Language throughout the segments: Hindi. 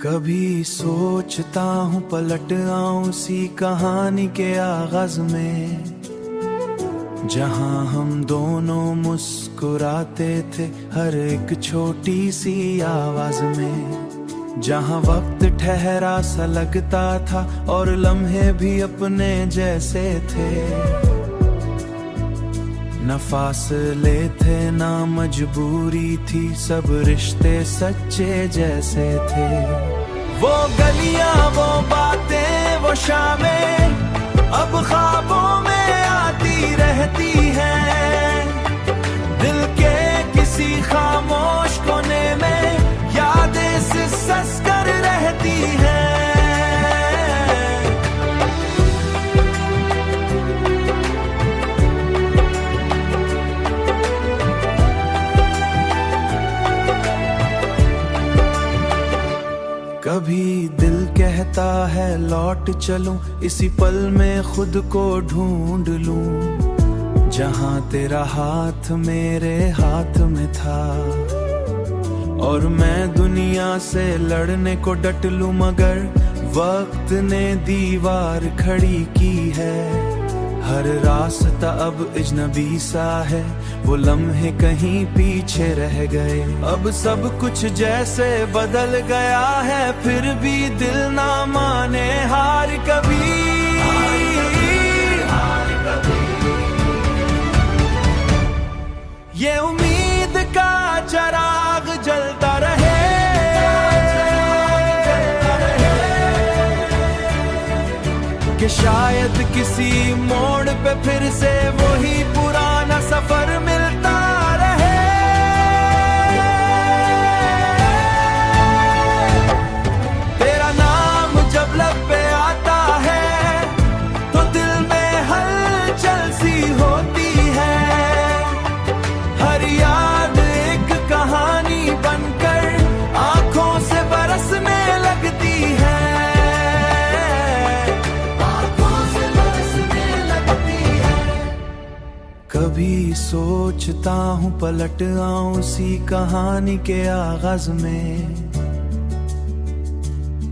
कभी सोचता हूँ पलट आऊं सी कहानी के आगाज में, जहाँ हम दोनों मुस्कुराते थे हर एक छोटी सी आवाज में, जहाँ वक्त ठहरा सा लगता था और लम्हे भी अपने जैसे थे। न फासले थे ना मजबूरी थी, सब रिश्ते सच्चे जैसे थे। वो गलियां वो बातें वो शामें अब ख्वाबों में आती रहती हैं, दिल के किसी खामोश कोने में यादें सिसस कर रहती हैं। कभी दिल कहता है लौट चलूं, इसी पल में खुद को ढूंढ लूं, जहां तेरा हाथ मेरे हाथ में था और मैं दुनिया से लड़ने को डट लूं, मगर वक्त ने दीवार खड़ी की है। हर रास्ता अब अजनबी सा है, वो लम्हे कहीं पीछे रह गए। अब सब कुछ जैसे बदल गया है, फिर भी दिल ना माने हार कभी। ये उम्मीद का चिराग जलता रहे कि शायद किसी मोड़ पे फिर से वही पुराना सफर मिलता रहे। तेरा नाम जब लब पे आता है तो दिल में हलचल सी होती है, हर याद एक कहानी बनकर आंखों से बरसने लगती है। कभी सोचता हूँ पलट आऊं सी कहानी के आगाज में,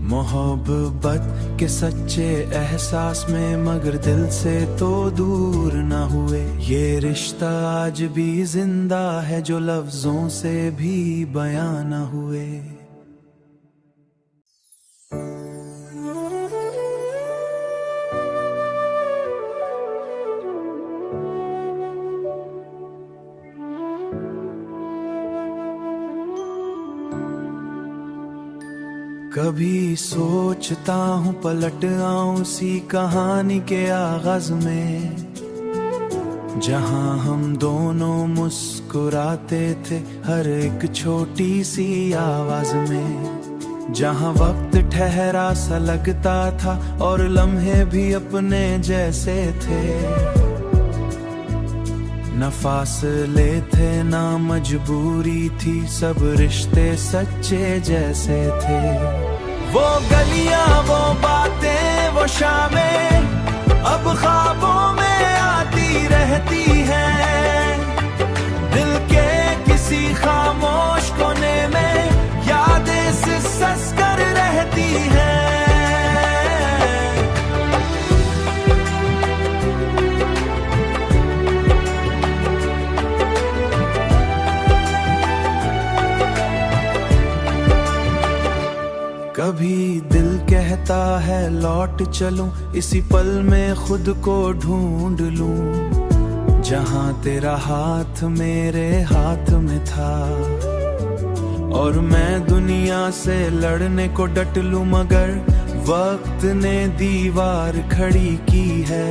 मोहब्बत के सच्चे एहसास में, मगर दिल से तो दूर न हुए। ये रिश्ता आज भी जिंदा है जो लफ्जों से भी बयां न हुए। कभी सोचता हूँ पलट आऊं सी कहानी के आगाज में, जहाँ हम दोनों मुस्कुराते थे हर एक छोटी सी आवाज में, जहाँ वक्त ठहरा सा लगता था और लम्हे भी अपने जैसे थे। न फासले थे ना मजबूरी थी, सब रिश्ते सच्चे जैसे थे। वो गलियां वो बातें वो शामें अब ख्वाबों में आती रहती हैं, दिल के किसी खामोश कोने में यादें सिसस कर रहती हैं। कभी दिल कहता है लौट चलूं, इसी पल में खुद को ढूंढ लूं, जहां तेरा हाथ मेरे हाथ में था और मैं दुनिया से लड़ने को डट लूं, मगर वक्त ने दीवार खड़ी की है।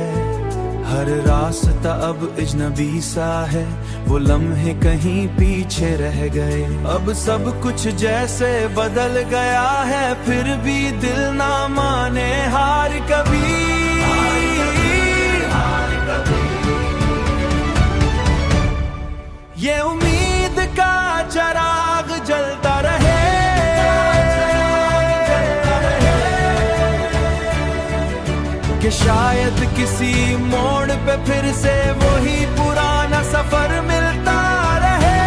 हर रास्ता अब अजनबी सा है, वो लम्हे कहीं पीछे रह गए। अब सब कुछ जैसे बदल गया है, फिर भी दिल ना माने हार कभी। ये उम्मीद का चिराग जलता रहे कि शायद किसी मोड़ पे फिर से वही पुराना सफर मिलता रहे।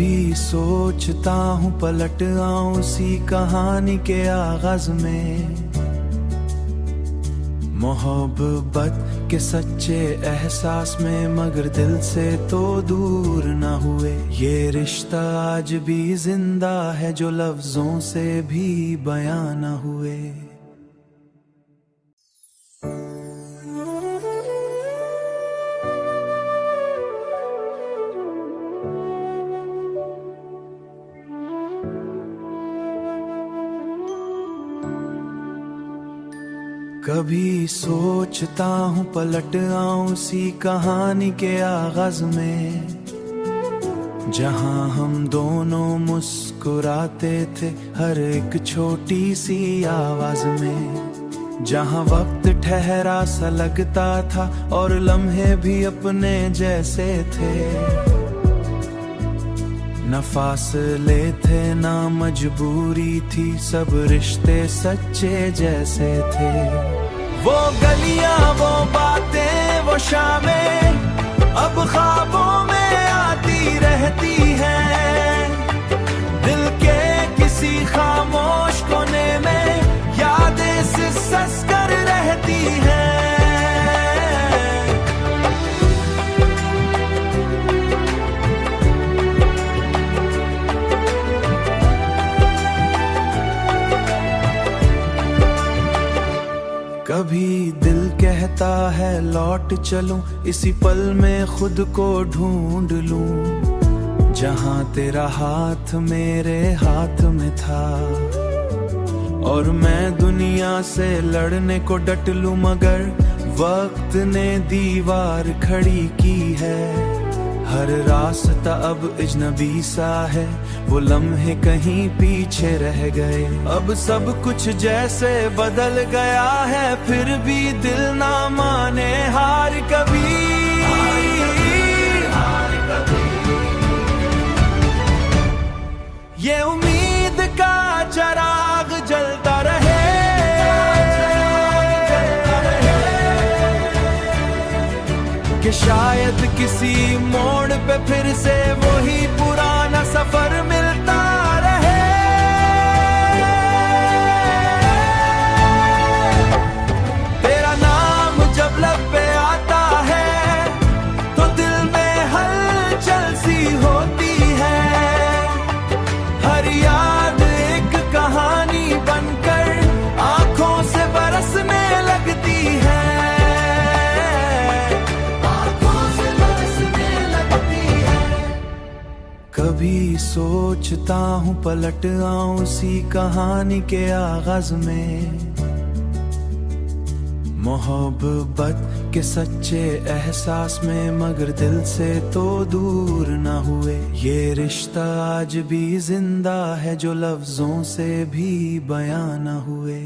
कभी सोचता हूँ पलट आऊं उसी कहानी के आगाज में, मोहब्बत के सच्चे एहसास में, मगर दिल से तो दूर न हुए। ये रिश्ता आज भी जिंदा है जो लफ्जों से भी बयां न हुए। कभी सोचता हूँ पलट आऊं उसी कहानी के आगाज में, जहाँ हम दोनों मुस्कुराते थे हर एक छोटी सी आवाज में, जहाँ वक्त ठहरा सा लगता था और लम्हे भी अपने जैसे थे। न फासले थे ना मजबूरी थी, सब रिश्ते सच्चे जैसे थे। वो गलियां, वो बातें, वो शामें अब ख्वाबों में आती रहती हैं। दिल के किसी खामोश कोने में यादें सिसस कर रहती हैं। कभी दिल कहता है लौट चलूं, इसी पल में खुद को ढूंढ लूं, जहां तेरा हाथ मेरे हाथ में था। और मैं दुनिया से लड़ने को डट लूं, मगर वक्त ने दीवार खड़ी की है। हर रास्ता अब अजनबी सा है, वो लम्हे कहीं पीछे रह गए। अब सब कुछ जैसे बदल गया है, फिर भी दिल ना माने हार कभी। ये उम्मीद का चिराग जलता रहे, कि शायद किसी मोड़ पे फिर से वही पुराना सफर मिलता रहे। तेरा नाम जब लब पे आता है तो दिल में हलचल सी होती है। हर याद एक कहानी बनकर आंखों से बरसने लगती है। कभी सोचता हूँ पलट आऊं उसी कहानी के आगाज में, मोहब्बत के सच्चे एहसास में, मगर दिल से तो दूर न हुए। ये रिश्ता आज भी जिंदा है जो लफ्जों से भी बयां न हुए।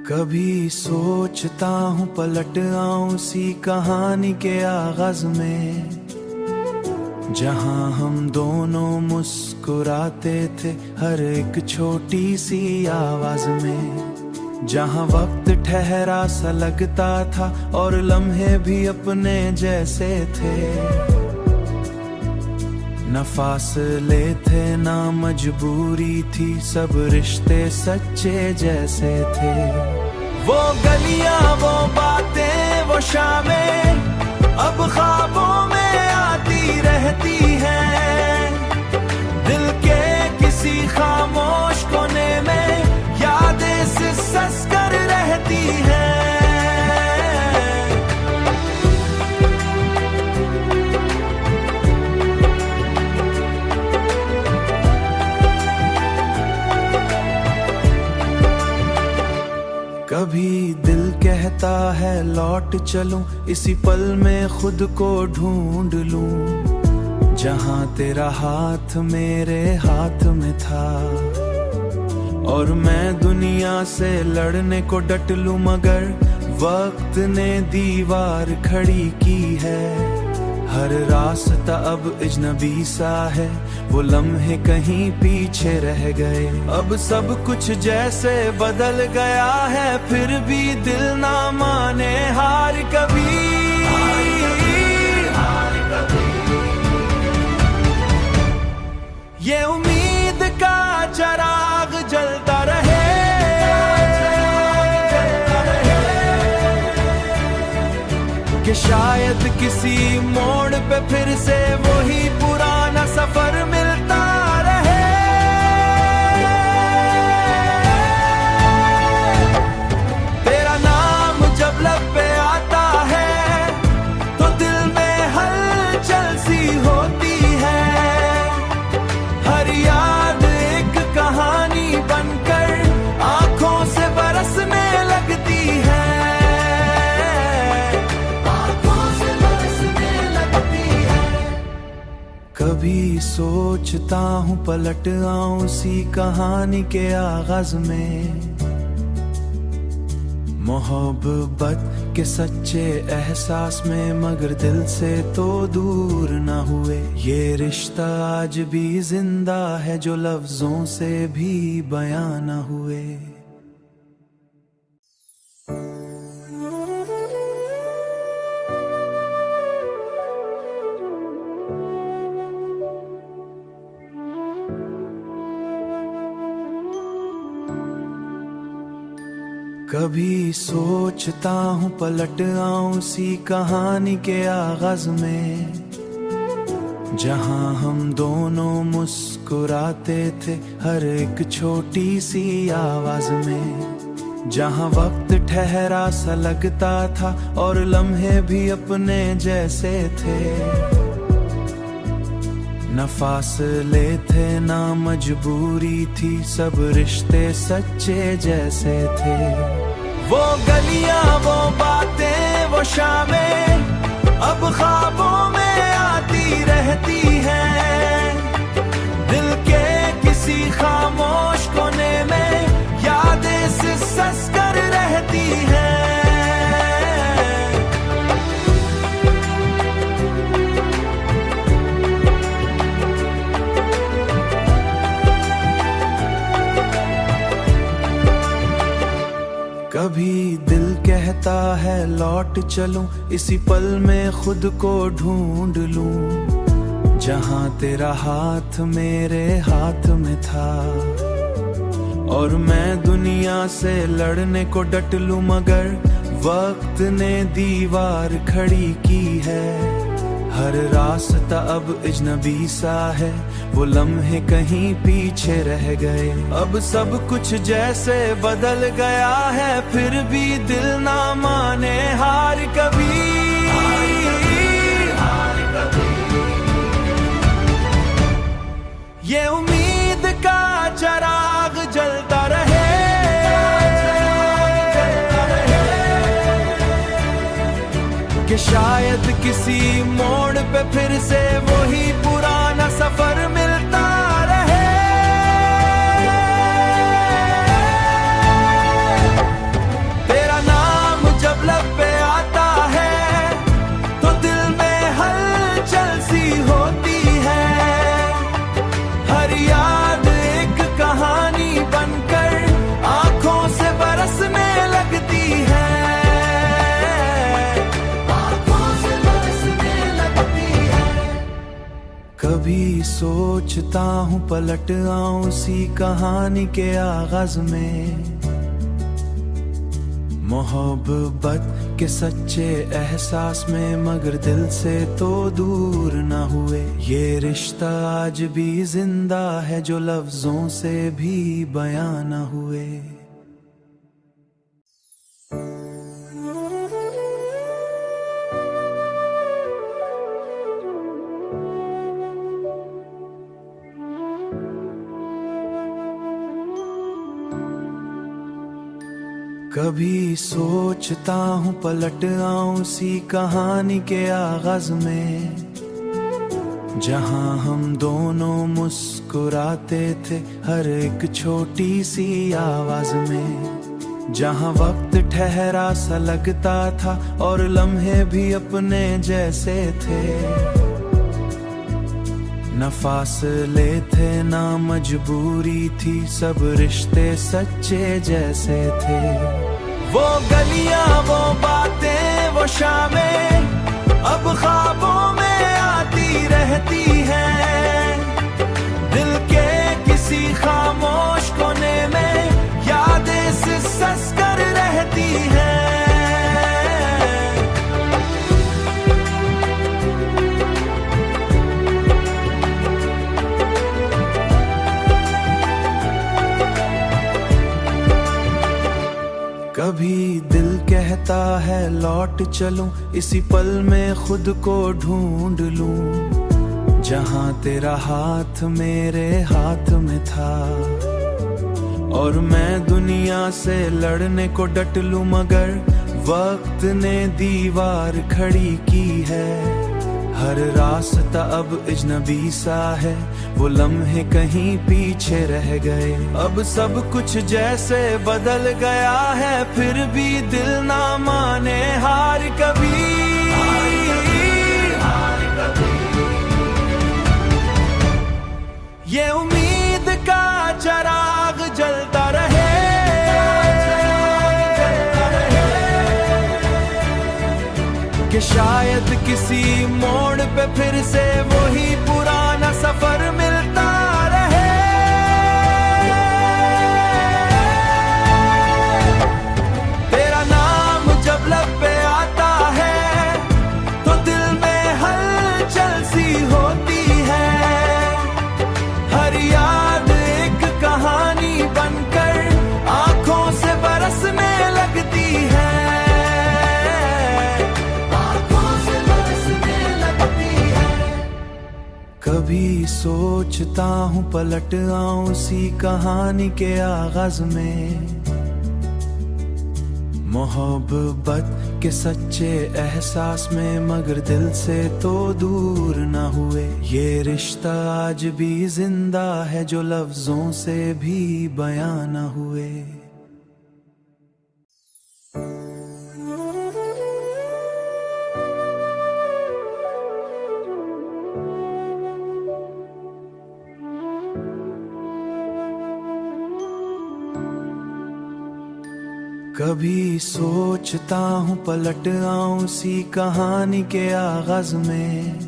कभी सोचता हूँ पलट आऊं उसी कहानी के आगाज में, जहाँ हम दोनों मुस्कुराते थे हर एक छोटी सी आवाज में, जहाँ वक्त ठहरा सा लगता था और लम्हे भी अपने जैसे थे। न फासले थे ना मजबूरी थी, सब रिश्ते सच्चे जैसे थे। वो गलियां, वो बातें, वो शामें अब ख्वाबों में आती रहती हैं। दिल के किसी खामोश कोने में यादें सिसस कर रहती हैं। कभी दिल कहता है लौट चलूं, इसी पल में खुद को ढूंढ लूं, जहां तेरा हाथ मेरे हाथ में था। और मैं दुनिया से लड़ने को डट लूं, मगर वक्त ने दीवार खड़ी की है। हर रास्ता अब अजनबी सा है, वो लम्हे कहीं पीछे रह गए। अब सब कुछ जैसे बदल गया है, फिर भी दिल ना माने हार कभी। ये उम्मीद का चिराग जलता रहे, कि शायद किसी मोड़ पे फिर से वही पुराना सफर मिलता रहे। तेरा नाम जब लब पे आता है, तो दिल में हलचल सी होती है। हर याद एक कहानी बनकर आंखों से बरसने लगती है। कभी सोचता हूँ पलट आऊं उसी कहानी के आगाज में, मोहब्बत के सच्चे एहसास में, मगर दिल से तो दूर न हुए। ये रिश्ता आज भी जिंदा है, जो लफ्जों से भी बयां न हुए। कभी सोचता हूँ पलट आऊं उसी कहानी के आगाज में, जहाँ हम दोनों मुस्कुराते थे हर एक छोटी सी आवाज में। जहाँ वक्त ठहरा सा लगता था और लम्हे भी अपने जैसे थे। न फासले थे ना मजबूरी थी, सब रिश्ते सच्चे जैसे थे। वो गलियां, वो बातें, वो शामें अब ख्वाबों में आती रहती हैं। दिल के किसी खामोश कोने में यादें सिसस कर रहती हैं। कभी दिल कहता है लौट चलूं, इसी पल में खुद को ढूंढ लूं। जहां तेरा हाथ मेरे हाथ में था, और मैं दुनिया से लड़ने को डट लूं, मगर वक्त ने दीवार खड़ी की है। हर रास्ता अब अजनबी सा है, वो लम्हे कहीं पीछे रह गए। अब सब कुछ जैसे बदल गया है, फिर भी दिल ना माने हार कभी। ये उम्मीद का चिराग जलता रहे, कि शायद किसी मोड़ पे फिर से वही पुराना सफर मिलता रहे। तेरा नाम जब लब पे आता है, तो दिल में हलचल सी होती है। हर याद एक कहानी बनकर आंखों से बरसने लगती है। कभी सोचता हूँ पलट आऊं उसी कहानी के आगाज में, मोहब्बत के सच्चे एहसास में, मगर दिल से तो दूर न हुए। ये रिश्ता आज भी जिंदा है, जो लफ्जों से भी बयां न हुए। कभी सोचता हूँ पलट आऊं उसी कहानी के आगाज में, जहाँ हम दोनों मुस्कुराते थे हर एक छोटी सी आवाज में। जहाँ वक्त ठहरा सा लगता था और लम्हे भी अपने जैसे थे। न फासले थे ना मजबूरी थी, सब रिश्ते सच्चे जैसे थे। वो गलियां, वो बातें, वो शामें अब ख्वाबों में आती रहती हैं। दिल के किसी खामोश कोने में यादें सिसस कर रहती हैं। कभी दिल कहता है लौट चलूं, इसी पल में खुद को ढूंढ लूं, जहां तेरा हाथ मेरे हाथ में था। और मैं दुनिया से लड़ने को डट लूं, मगर वक्त ने दीवार खड़ी की है। हर रास्ता अब अजनबी सा है, वो लम्हे कहीं पीछे रह गए। अब सब कुछ जैसे बदल गया है, फिर भी दिल ना माने हार कभी। ये उम्मीद का चिराग जलता रहे, कि शायद किसी मोड़ पे फिर से वही पुराना सफर मिलता रहे। तेरा नाम जब लब पे आता है तो दिल में हलचल सी होती है। हर याद एक कहानी बनकर आंखों से बरसने लगती है। कभी सोचता हूँ पलट आऊं उसी कहानी के आगाज में, मोहब्बत के सच्चे एहसास में, मगर दिल से तो दूर न हुए। ये रिश्ता आज भी जिंदा है, जो लफ्जों से भी बयां न हुए। कभी सोचता हूँ पलट आऊं उसी कहानी के आगाज में,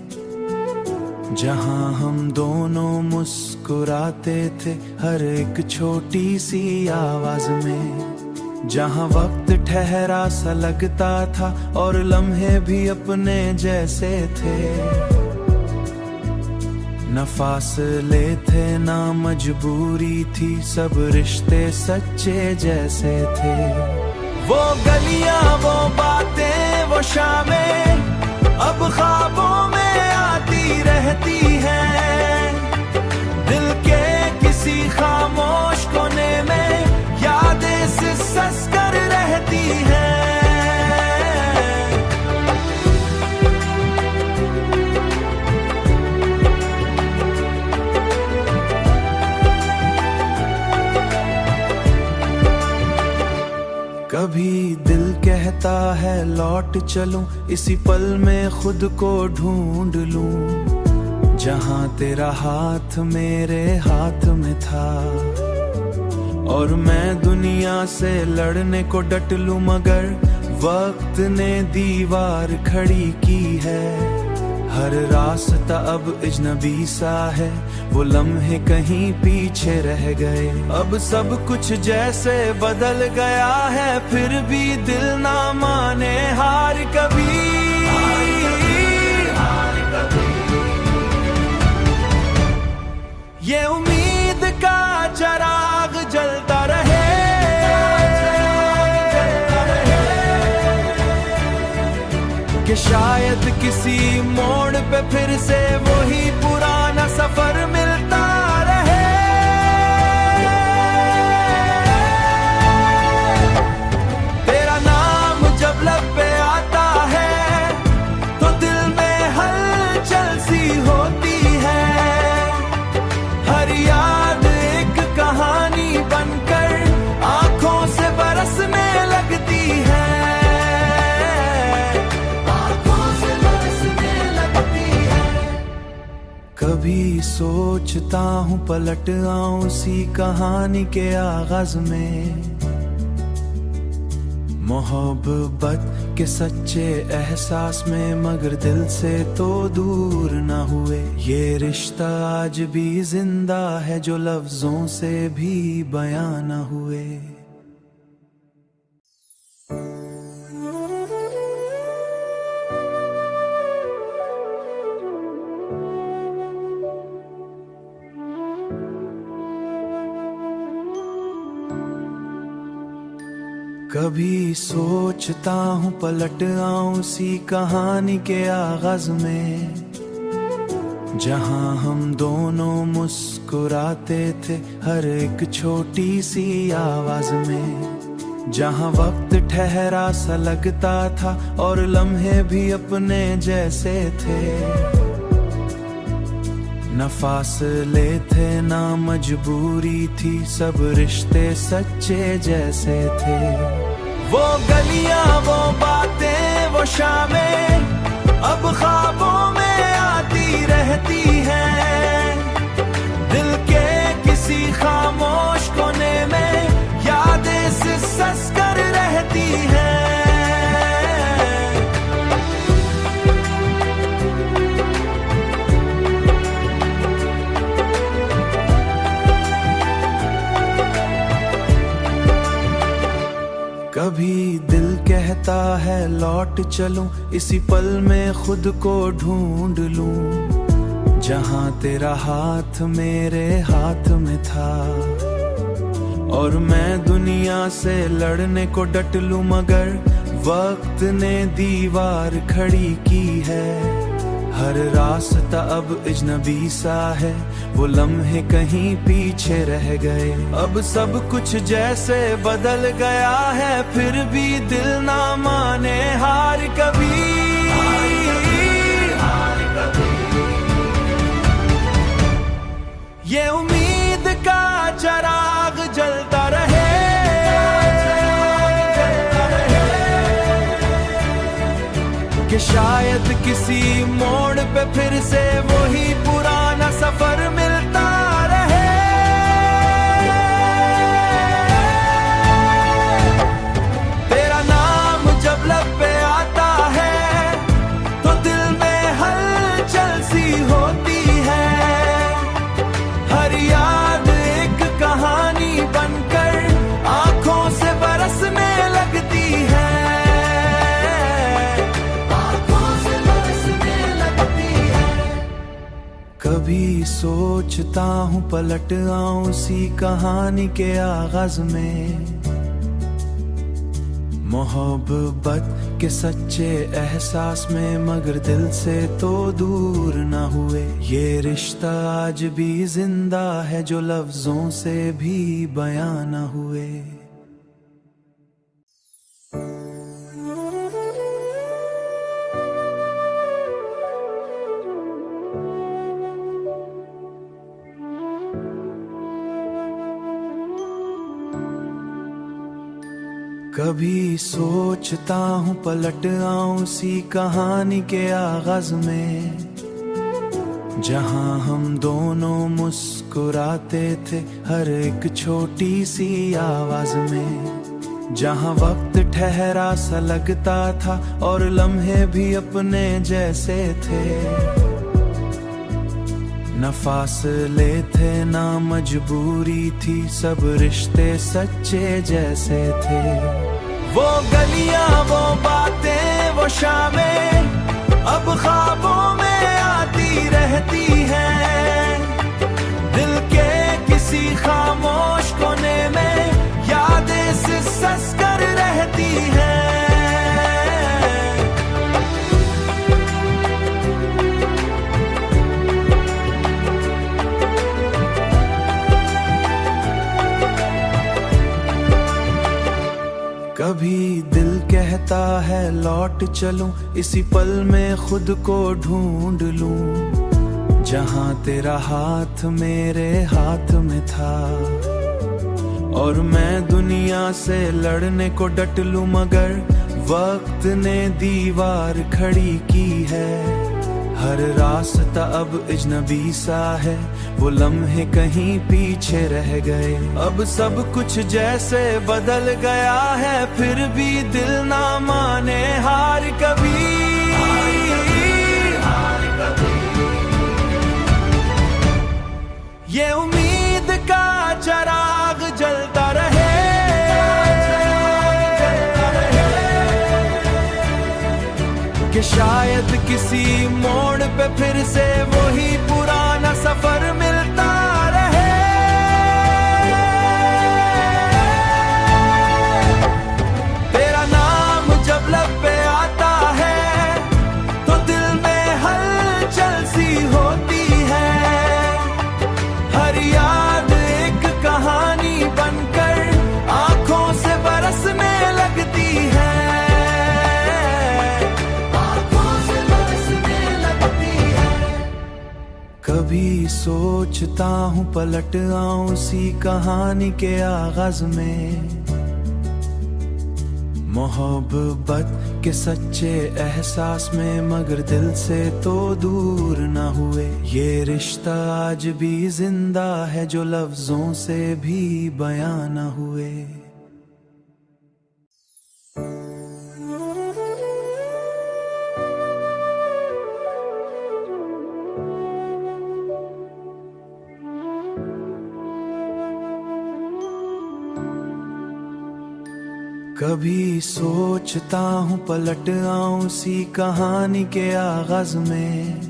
जहाँ हम दोनों मुस्कुराते थे हर एक छोटी सी आवाज में। जहाँ वक्त ठहरा सा लगता था और लम्हे भी अपने जैसे थे। न फासले थे ना मजबूरी थी, सब रिश्ते सच्चे जैसे थे। वो गलियां, वो बातें, वो शामें अब ख्वाबों में आती रहती हैं। दिल के किसी खामोश कोने में यादें सिसस कर रहती हैं। कभी दिल कहता है लौट चलूं, इसी पल में खुद को ढूंढ लूं, जहां तेरा हाथ मेरे हाथ में था। और मैं दुनिया से लड़ने को डट लूं, मगर वक्त ने दीवार खड़ी की है। हर रास्ता अब अजनबी सा है, वो लम्हे कहीं पीछे रह गए। अब सब कुछ जैसे बदल गया है, फिर भी दिल ना माने हार कभी। ये उम्मीद का चिराग जलता रहे, कि शायद किसी मोड़ पे फिर से वही पुराना सफर मिलता रहे। तेरा नाम जब लब पे आता है तो दिल में हलचल सी होती है। हर याद एक कहानी बनकर आंखों से बरसने सोचता हूँ पलट आऊं सी कहानी के आगाज में, मोहब्बत के सच्चे एहसास में, मगर दिल से तो दूर न हुए। ये रिश्ता आज भी जिंदा है जो लफ्जों से भी बयां न हुए। कभी सोचता हूँ पलट आऊं सी कहानी के आगाज में, जहाँ हम दोनों मुस्कुराते थे हर एक छोटी सी आवाज में, जहाँ वक्त ठहरा सा लगता था और लम्हे भी अपने जैसे थे। न फासले थे ना मजबूरी थी, सब रिश्ते सच्चे जैसे थे। वो गलियां, वो बातें, वो शामें अब ख्वाबों में आती रहती हैं। दिल के किसी खामोश कोने में यादें सिसस कर रहती हैं। कभी दिल कहता है लौट चलूं, इसी पल में खुद को ढूंढ लूं, जहां तेरा हाथ मेरे हाथ में था। और मैं दुनिया से लड़ने को डट लूं, मगर वक्त ने दीवार खड़ी की है। हर रास्ता अब अजनबी सा है, वो लम्हे कहीं पीछे रह गए। अब सब कुछ जैसे बदल गया है, फिर भी दिल ना माने हार कभी। ये उम्मीद का चिराग जलता रहे कि शायद किसी मोड़ पे फिर से वही पुराना सफर मिलता रहे। तेरा नाम जब लब पे आता है तो दिल में हलचल सी होती है। हर याद एक कहानी बनकर आंखों से बरसने लगती है। कभी सोचता हूँ पलट आऊं सी कहानी के आगाज में, मोहब्बत के सच्चे एहसास में, मगर दिल से तो दूर न हुए। ये रिश्ता आज भी जिंदा है जो लफ्जों से भी बयां न हुए। कभी सोचता हूँ पलट आऊं सी कहानी के आगाज में, जहाँ हम दोनों मुस्कुराते थे हर एक छोटी सी आवाज में, जहाँ वक्त ठहरा सा लगता था और लम्हे भी अपने जैसे थे। न फासले थे ना मजबूरी थी, सब रिश्ते सच्चे जैसे थे। वो गलियां, वो बातें, वो शामें अब ख्वाबों में आती रहती हैं। दिल के किसी खामोश कोने में यादें सिसस कर रहती हैं। कभी दिल कहता है लौट चलूं, इसी पल में खुद को ढूंढ लूं, जहां तेरा हाथ मेरे हाथ में था। और मैं दुनिया से लड़ने को डट लूं, मगर वक्त ने दीवार खड़ी की है। हर रास्ता अब अजनबी सा है, वो लम्हे कहीं पीछे रह गए। अब सब कुछ जैसे बदल गया है, फिर भी दिल ना माने हार कभी। ये उम्मीद का चिराग जलता रहे, कि शायद किसी मोड़ पे फिर से वही पुराना सफर मिलता रहे। तेरा नाम जब लब पे आता है, तो दिल में हलचल सी होती है। हर याद एक कहानी बनकर आंखों से बरसने लगती है। कभी सोचता हूँ पलट आऊं सी कहानी के आगाज में, मोहब्बत के सच्चे एहसास में, मगर दिल से तो दूर न हुए। ये रिश्ता आज भी जिंदा है, जो लफ्जों से भी बयां न हुए। कभी सोचता हूँ पलट आऊं सी कहानी के आगाज में,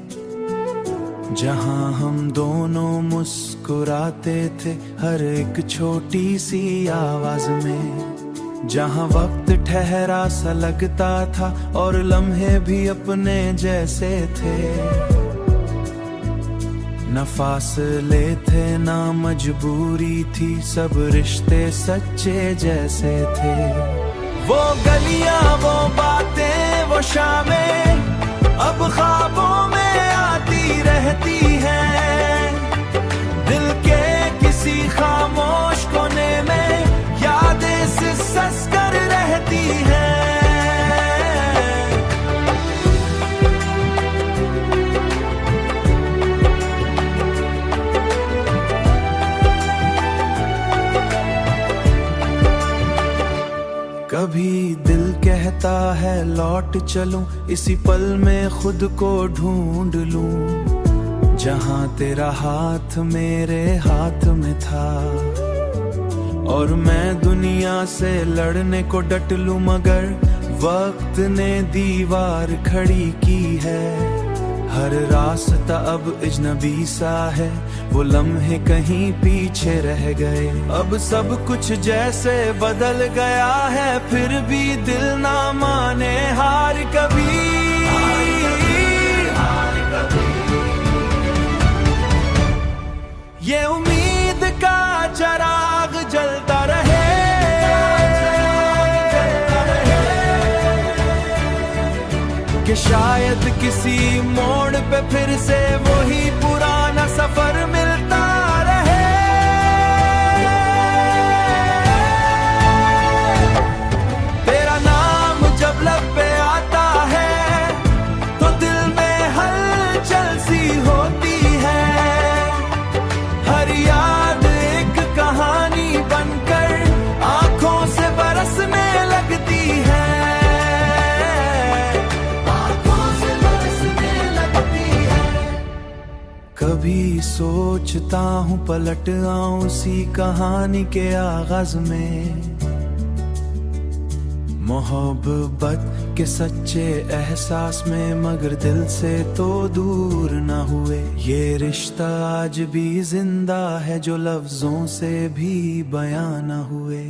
जहाँ हम दोनों मुस्कुराते थे हर एक छोटी सी आवाज में। जहाँ वक्त ठहरा सा लगता था और लम्हे भी अपने जैसे थे। न फासले थे ना मजबूरी थी, सब रिश्ते सच्चे जैसे थे। वो गलियां, वो बातें, वो शामें अब ख्वाबों में आती रहती हैं। दिल के किसी खामोश कोने में यादें सिसस कर रहती हैं। कभी दिल कहता है लौट चलूं, इसी पल में खुद को ढूंढ लूं। जहां तेरा हाथ मेरे हाथ में था, और मैं दुनिया से लड़ने को डट लूं, मगर वक्त ने दीवार खड़ी की है। हर रास्ता अब अजनबी सा है, वो लम्हे कहीं पीछे रह गए। अब सब कुछ जैसे बदल गया है, फिर भी दिल ना माने हार कभी। ये उम्मीद का चिराग जलता रहे, कि शायद किसी मोड़ पे फिर से वही पुराना सफर मिलता रहे। तेरा नाम जब लब पे आता है, तो दिल में हलचल सी होती है। हर याद एक कहानी बनकर आंखों से बरसने लगती है। कभी सोचता हूँ पलट आऊं सी कहानी के आगाज में, मोहब्बत के सच्चे एहसास में, मगर दिल से तो दूर न हुए। ये रिश्ता आज भी जिंदा है, जो लफ्जों से भी बयां न हुए।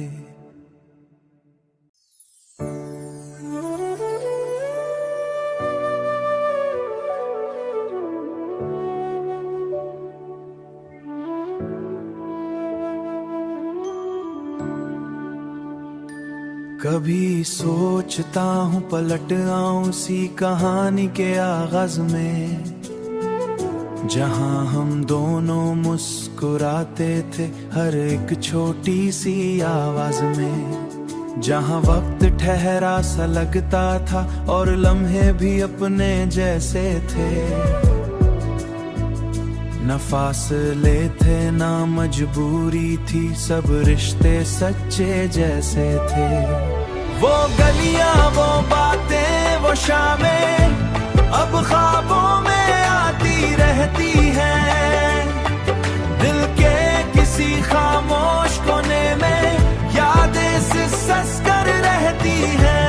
कभी सोचता हूँ पलट आऊं सी कहानी के आगाज में, जहाँ हम दोनों मुस्कुराते थे हर एक छोटी सी आवाज में। जहाँ वक्त ठहरा सा लगता था और लम्हे भी अपने जैसे थे। न फासले थे ना मजबूरी थी, सब रिश्ते सच्चे जैसे थे। वो गलियां, वो बातें, वो शामें अब ख्वाबों में आती रहती हैं। दिल के किसी खामोश कोने में यादें सिसस कर रहती हैं।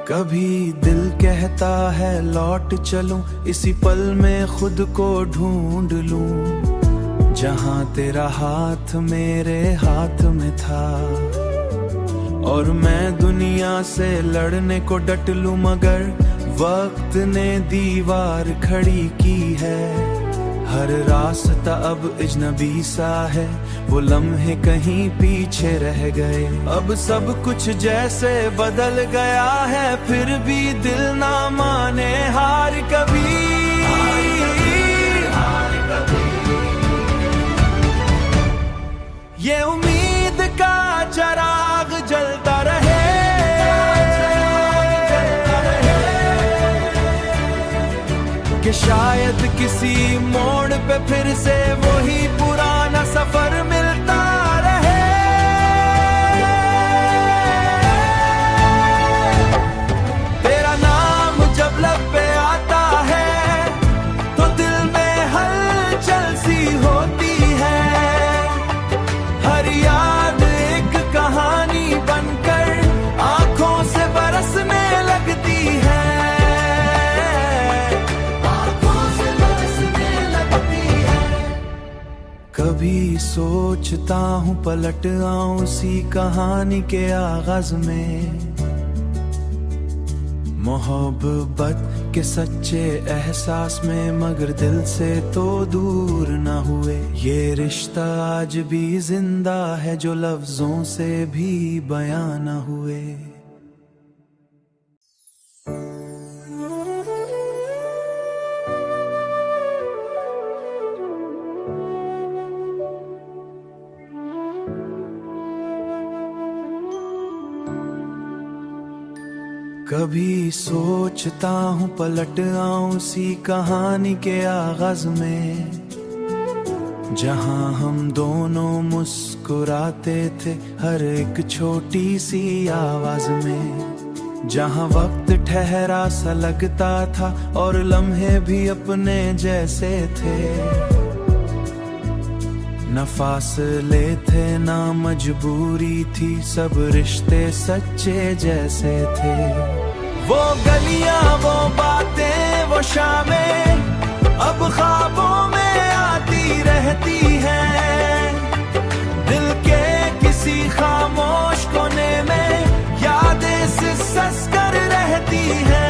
कभी दिल कहता है लौट चलूं, इसी पल में खुद को ढूंढ लूं, जहां तेरा हाथ मेरे हाथ में था। और मैं दुनिया से लड़ने को डट लूं, मगर वक्त ने दीवार खड़ी की है। हर रास्ता अब अजनबी सा है, वो लम्हे कहीं पीछे रह गए। अब सब कुछ जैसे बदल गया है, फिर भी दिल ना माने हार कभी। ये उम्मीद का चिराग जलता रहे कि शायद किसी मोड़ पे फिर से वही पुराना सफर मिलता रहे। तेरा नाम जब लब पे आता है तो दिल में हलचल सी होती है। हर याद एक कहानी बनकर आंखों से बरसने लगती है। कभी सोचता हूँ पलट आऊं उसी कहानी के आगाज में, मोहब्बत के सच्चे एहसास में, मगर दिल से तो दूर न हुए। ये रिश्ता आज भी जिंदा है, जो लफ्जों से भी बयां न हुए। कभी सोचता हूँ पलट आऊं उसी कहानी के आगाज में, जहाँ हम दोनों मुस्कुराते थे हर एक छोटी सी आवाज में। जहाँ वक्त ठहरा सा लगता था और लम्हे भी अपने जैसे थे। न फासले थे ना मजबूरी थी, सब रिश्ते सच्चे जैसे थे। वो गलियां, वो बातें, वो शामें अब ख्वाबों में आती रहती हैं। दिल के किसी खामोश कोने में यादें सिसस कर रहती हैं।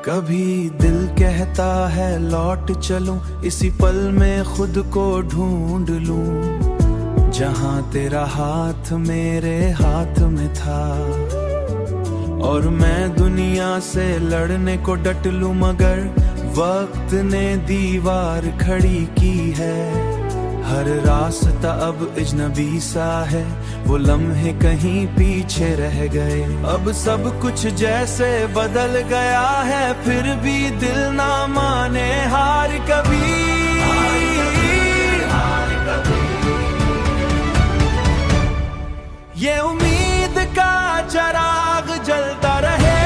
कभी दिल कहता है लौट चलूं, इसी पल में खुद को ढूंढ लूं, जहां तेरा हाथ मेरे हाथ में था। और मैं दुनिया से लड़ने को डट लूं, मगर वक्त ने दीवार खड़ी की है। हर रास्ता अब अजनबी सा है, वो लम्हे कहीं पीछे रह गए। अब सब कुछ जैसे बदल गया है, फिर भी दिल ना माने हार कभी। ये उम्मीद का चिराग जलता रहे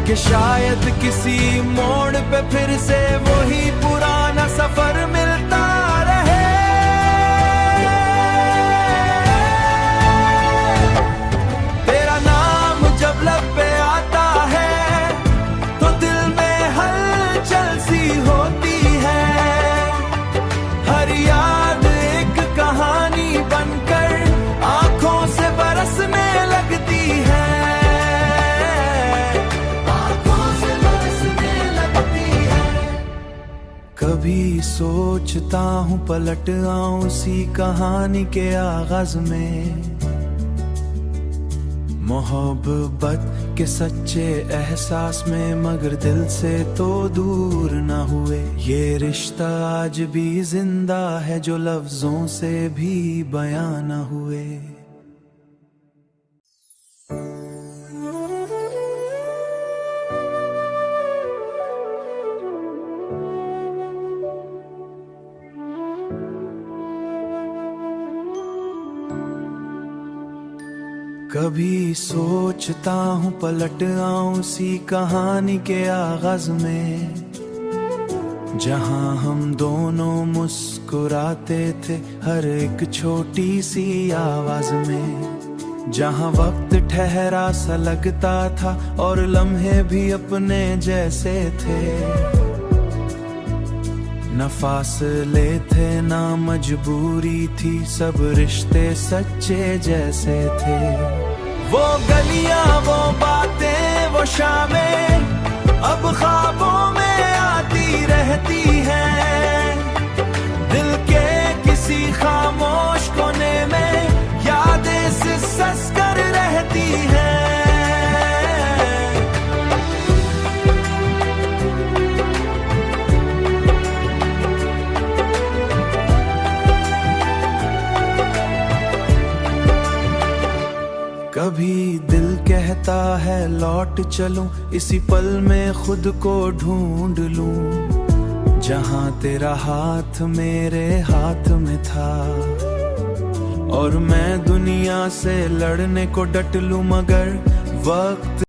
कि शायद किसी मोड़ पे फिर से वही पुराना सफर मिलता रहे। तेरा नाम जब लब पे आता है तो दिल में हलचल सी होती है। हर याद एक कहानी बनकर आंखों से बरसने कभी सोचता हूँ पलट आऊं उसी कहानी के आगाज में, मोहब्बत के सच्चे एहसास में, मगर दिल से तो दूर न हुए। ये रिश्ता आज भी जिंदा है जो लफ्जों से भी बयां न हुए। कभी सोचता हूँ पलट आऊं उसी कहानी के आगाज में, जहाँ हम दोनों मुस्कुराते थे हर एक छोटी सी आवाज में, जहाँ वक्त ठहरा सा लगता था और लम्हे भी अपने जैसे थे। न फासले थे ना मजबूरी थी, सब रिश्ते सच्चे जैसे थे। वो गलियां, वो बातें, वो शामें अब ख्वाबों में आती रहती हैं। दिल के किसी खामोश कोने में यादें सिसस कर रहती हैं। कभी दिल कहता है लौट चलूं, इसी पल में खुद को ढूंढ लूं, जहां तेरा हाथ मेरे हाथ में था। और मैं दुनिया से लड़ने को डट लूं, मगर वक्त